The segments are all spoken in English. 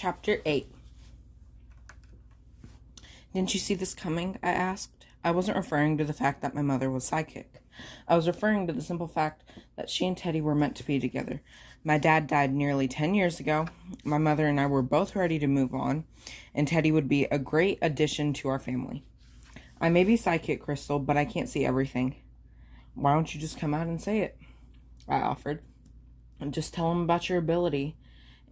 Chapter 8. Didn't you see this coming? I asked. I wasn't referring to the fact that my mother was psychic. I was referring to the simple fact that she and Teddy were meant to be together. My dad died nearly 10 years ago. My mother and I were both ready to move on, and Teddy would be a great addition to our family. I may be psychic, Crystal, but I can't see everything. Why don't you just come out and say it? I offered. And just tell him about your ability,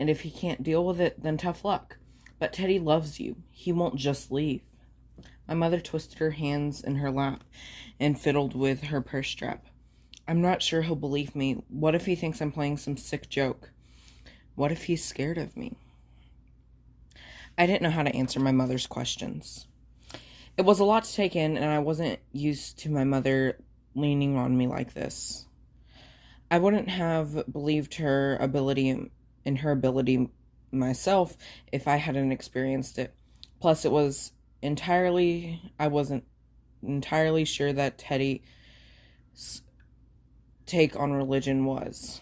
and if he can't deal with it, then tough luck. But Teddy loves you. He won't just leave. My mother twisted her hands in her lap and fiddled with her purse strap. I'm not sure he'll believe me. What if he thinks I'm playing some sick joke? What if he's scared of me? I didn't know how to answer my mother's questions. It was a lot to take in, and I wasn't used to my mother leaning on me like this. I wouldn't have believed her ability myself if I hadn't experienced it. Plus, I wasn't entirely sure that Teddy's take on religion was.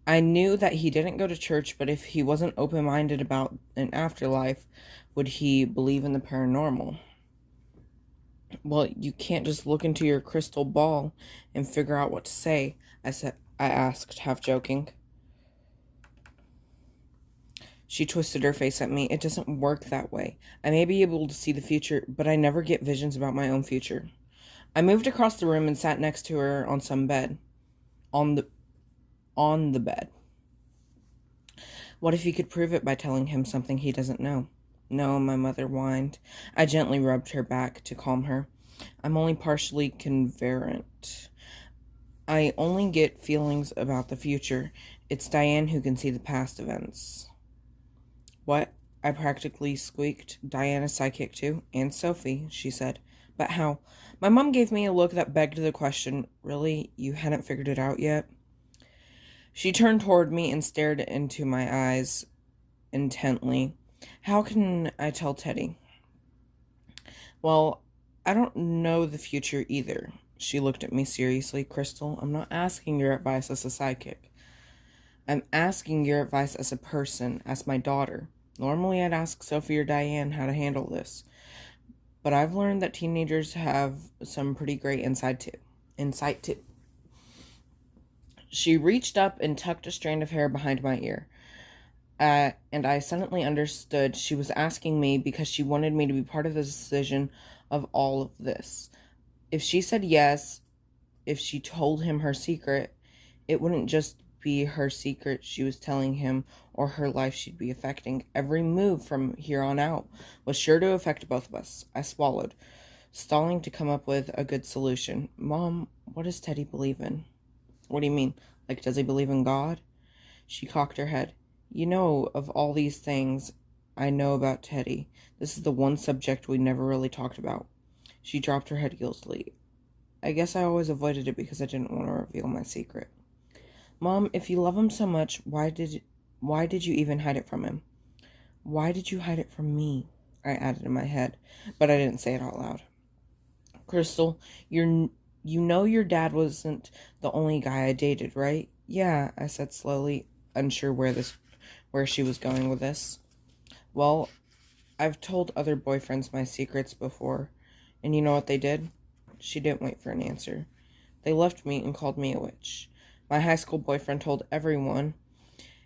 I knew that he didn't go to church, but if he wasn't open-minded about an afterlife, would he believe in the paranormal? Well, you can't just look into your crystal ball and figure out what to say, I asked, half joking. She twisted her face at me. It doesn't work that way. I may be able to see the future, but I never get visions about my own future. I moved across the room and sat next to her on some bed. On the bed. What if you could prove it by telling him something he doesn't know? No, my mother whined. I gently rubbed her back to calm her. I'm only partially clairvoyant. I only get feelings about the future. It's Diane who can see the past events. What? I practically squeaked. Diana's psychic too? And Sophie, she said. But how? My mom gave me a look that begged the question. Really? You hadn't figured it out yet? She turned toward me and stared into my eyes intently. How can I tell Teddy? Well, I don't know the future either. She looked at me seriously. Crystal, I'm not asking your advice as a psychic. I'm asking your advice as a person, as my daughter. Normally I'd ask Sophie or Diane how to handle this. But I've learned that teenagers have some pretty great insight too. She reached up and tucked a strand of hair behind my ear. And I suddenly understood she was asking me because she wanted me to be part of the decision of all of this. If she said yes, if she told him her secret, it wouldn't just be her secret she was telling him or her life she'd be affecting. Every move from here on out was sure to affect both of us. I swallowed, stalling to come up with a good solution. Mom, what does Teddy believe in? What do you mean? Like, does he believe in God? She cocked her head. You know, of all these things I know about Teddy, this is the one subject we never really talked about. She dropped her head guiltily. I guess I always avoided it because I didn't want to reveal my secret. Mom, if you love him so much, why did you even hide it from him? Why did you hide it from me? I added in my head, but I didn't say it out loud. Crystal, you know your dad wasn't the only guy I dated, right? Yeah, I said slowly, unsure where she was going with this. Well, I've told other boyfriends my secrets before, and you know what they did? She didn't wait for an answer. They left me and called me a witch. My high school boyfriend told everyone,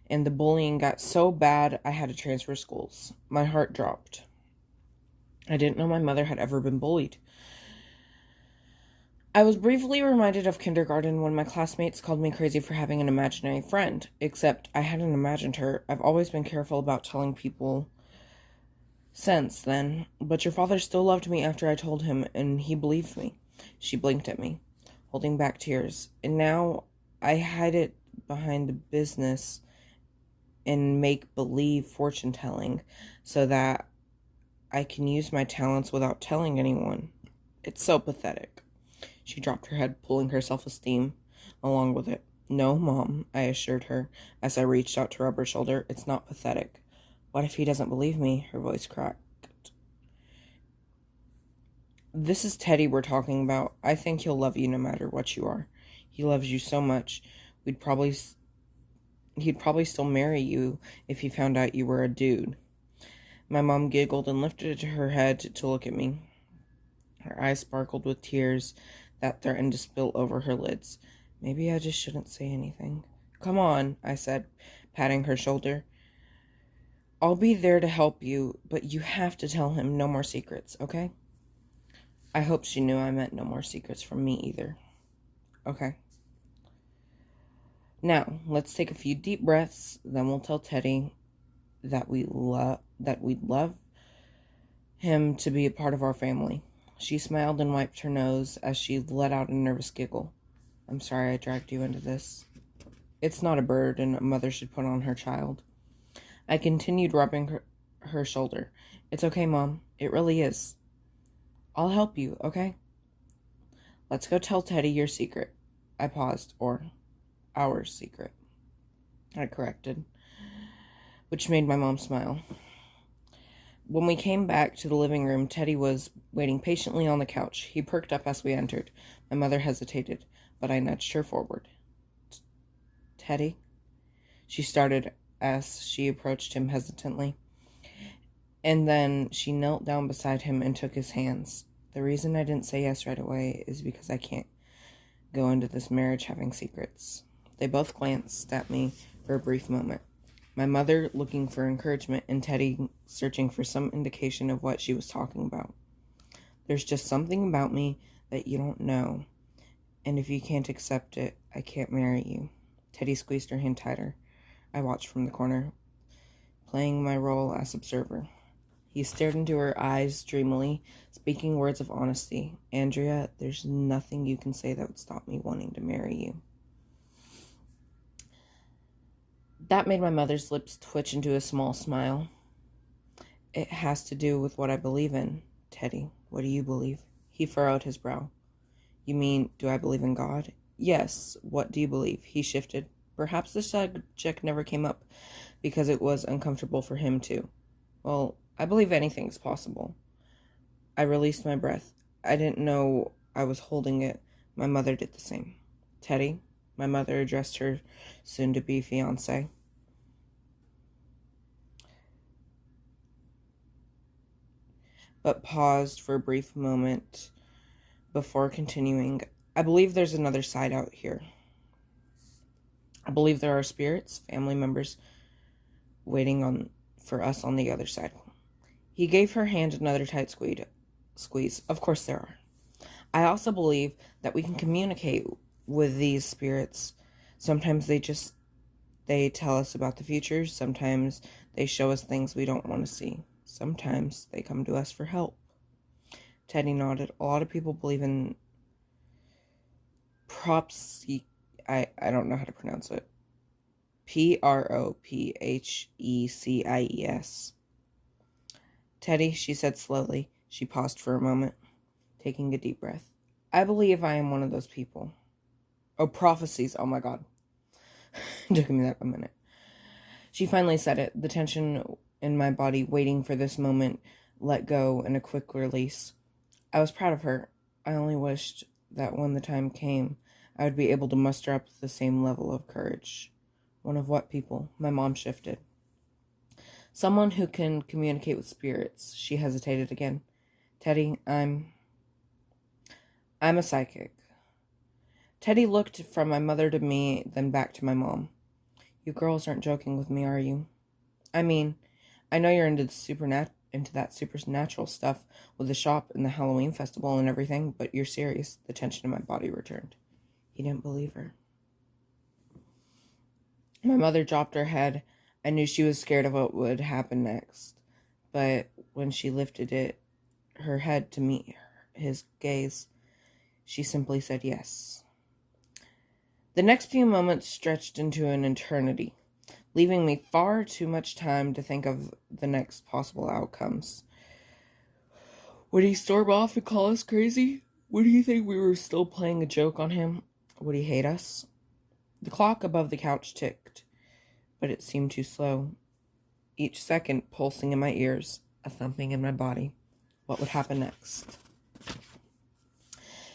and the bullying got so bad I had to transfer schools. My heart dropped. I didn't know my mother had ever been bullied. I was briefly reminded of kindergarten when my classmates called me crazy for having an imaginary friend, except I hadn't imagined her. I've always been careful about telling people since then, but your father still loved me after I told him, and he believed me. She blinked at me, holding back tears, and now I hide it behind the business and make-believe fortune-telling so that I can use my talents without telling anyone. It's so pathetic. She dropped her head, pulling her self-esteem along with it. No, Mom, I assured her as I reached out to rub her shoulder. It's not pathetic. What if he doesn't believe me? Her voice cracked. This is Teddy we're talking about. I think he'll love you no matter what you are. He loves you so much. We'd probably He'd probably still marry you if he found out you were a dude. My mom giggled and lifted her head to look at me. Her eyes sparkled with tears that threatened to spill over her lids. Maybe I just shouldn't say anything. Come on, I said, patting her shoulder. I'll be there to help you, but you have to tell him no more secrets, okay? I hope she knew I meant no more secrets from me either. Okay. Now, let's take a few deep breaths, then we'll tell Teddy that we'd love him to be a part of our family. She smiled and wiped her nose as she let out a nervous giggle. I'm sorry I dragged you into this. It's not a burden a mother should put on her child. I continued rubbing her shoulder. It's okay, Mom. It really is. I'll help you, okay? Let's go tell Teddy your secret. I paused, or our secret, I corrected, which made my mom smile. When we came back to the living room, Teddy was waiting patiently on the couch. He perked up as we entered. My mother hesitated, but I nudged her forward. Teddy? She started as she approached him hesitantly. And then she knelt down beside him and took his hands. The reason I didn't say yes right away is because I can't go into this marriage having secrets. They both glanced at me for a brief moment. My mother looking for encouragement and Teddy searching for some indication of what she was talking about. There's just something about me that you don't know, and if you can't accept it, I can't marry you. Teddy squeezed her hand tighter. I watched from the corner, playing my role as observer. He stared into her eyes dreamily, speaking words of honesty. Andrea, there's nothing you can say that would stop me wanting to marry you. That made my mother's lips twitch into a small smile. It has to do with what I believe in. Teddy, what do you believe? He furrowed his brow. You mean, do I believe in God? Yes. What do you believe? He shifted. Perhaps the subject never came up because it was uncomfortable for him too. Well, I believe anything's possible. I released my breath. I didn't know I was holding it. My mother did the same. Teddy, my mother addressed her soon-to-be fiancé. But paused for a brief moment before continuing. I believe there's another side out here. I believe there are spirits, family members, waiting for us on the other side. He gave her hand another tight squeeze. Of course there are. I also believe that we can communicate with these spirits. Sometimes they tell us about the future. Sometimes they show us things we don't want to see. Sometimes they come to us for help. Teddy nodded. A lot of people believe in I don't know how to pronounce it. Prophecies. Teddy, she said slowly. She paused for a moment, taking a deep breath. I believe I am one of those people. Oh, prophecies. Oh my God. It took me that a minute. She finally said it. The tension in my body waiting for this moment let go in a quick release. I was proud of her. I only wished that when the time came, I would be able to muster up the same level of courage. One of what people? My mom shifted. Someone who can communicate with spirits. She hesitated again. Teddy, I'm a psychic. Teddy looked from my mother to me, then back to my mom. You girls aren't joking with me, are you? I mean, I know you're into that supernatural stuff with the shop and the Halloween festival and everything, but you're serious. The tension in my body returned. He didn't believe her. My mother dropped her head. I knew she was scared of what would happen next, but when she lifted her head to meet his gaze, she simply said yes. The next few moments stretched into an eternity, leaving me far too much time to think of the next possible outcomes. Would he storm off and call us crazy? Would he think we were still playing a joke on him? Would he hate us? The clock above the couch ticked, but it seemed too slow. Each second pulsing in my ears, a thumping in my body. What would happen next?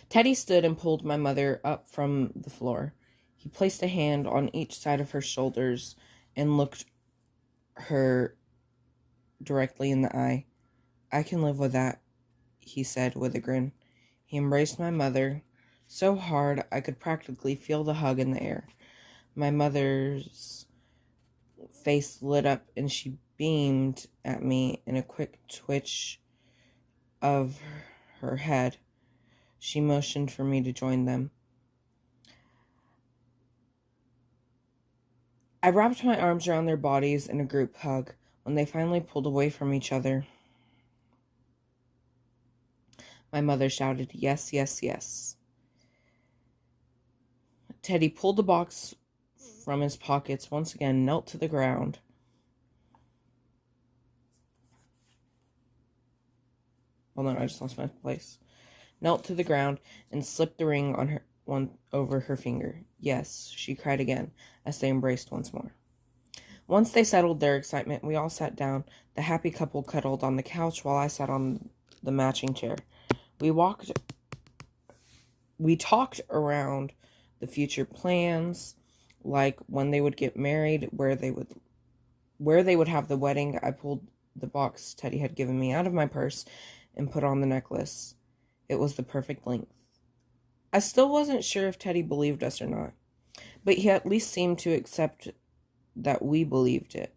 Teddy stood and pulled my mother up from the floor. He placed a hand on each side of her shoulders and looked her directly in the eye. "I can live with that," he said with a grin. He embraced my mother so hard I could practically feel the hug in the air. My mother's face lit up and she beamed at me in a quick twitch of her head. She motioned for me to join them. I wrapped my arms around their bodies in a group hug. When they finally pulled away from each other, my mother shouted, "Yes, yes, yes." Teddy pulled the box from his pockets once again, knelt to the ground. Hold on, I just lost my place. Knelt to the ground and slipped the ring on her over her finger. "Yes," she cried again, as they embraced once more. Once they settled their excitement, we all sat down. The happy couple cuddled on the couch while I sat on the matching chair. We talked around the future plans, like when they would get married, where they would have the wedding. I pulled the box Teddy had given me out of my purse and put on the necklace. It was the perfect length. I still wasn't sure if Teddy believed us or not, but he at least seemed to accept that we believed it.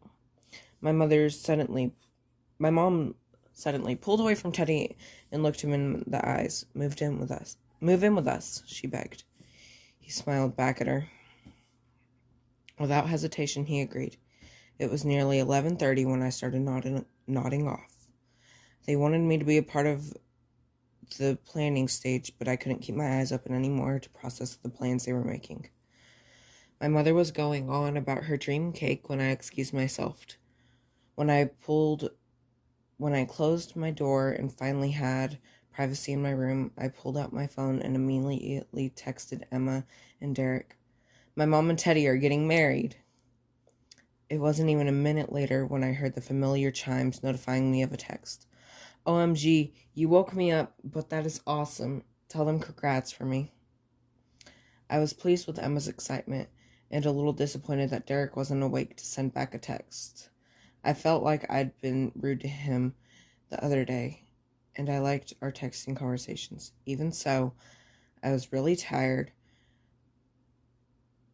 My mom suddenly pulled away from Teddy and looked him in the eyes. Move in with us, she begged. He smiled back at her. Without hesitation, he agreed. It was nearly 11:30 when I started nodding off. They wanted me to be a part of the planning stage, but I couldn't keep my eyes open anymore to process the plans they were making. My mother was going on about her dream cake when I excused myself. When I closed my door and finally had privacy in my room, I pulled out my phone and immediately texted Emma and Derek. "My mom and Teddy are getting married." It wasn't even a minute later when I heard the familiar chimes notifying me of a text. "OMG, you woke me up, but that is awesome. Tell them congrats for me." I was pleased with Emma's excitement and a little disappointed that Derek wasn't awake to send back a text. I felt like I'd been rude to him the other day, and I liked our texting conversations. Even so, I was really tired.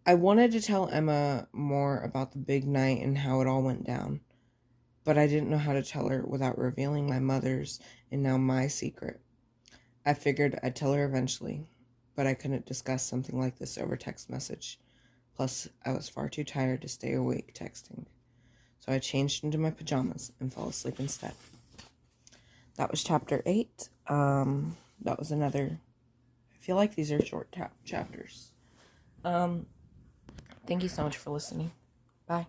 I wanted to tell Emma more about the big night and how it all went down, but I didn't know how to tell her without revealing my mother's and now my secret. I figured I'd tell her eventually, but I couldn't discuss something like this over text message. Plus, I was far too tired to stay awake texting. So I changed into my pajamas and fell asleep instead. That was chapter 8. That was another... I feel like these are short chapters. Thank you so much for listening. Bye.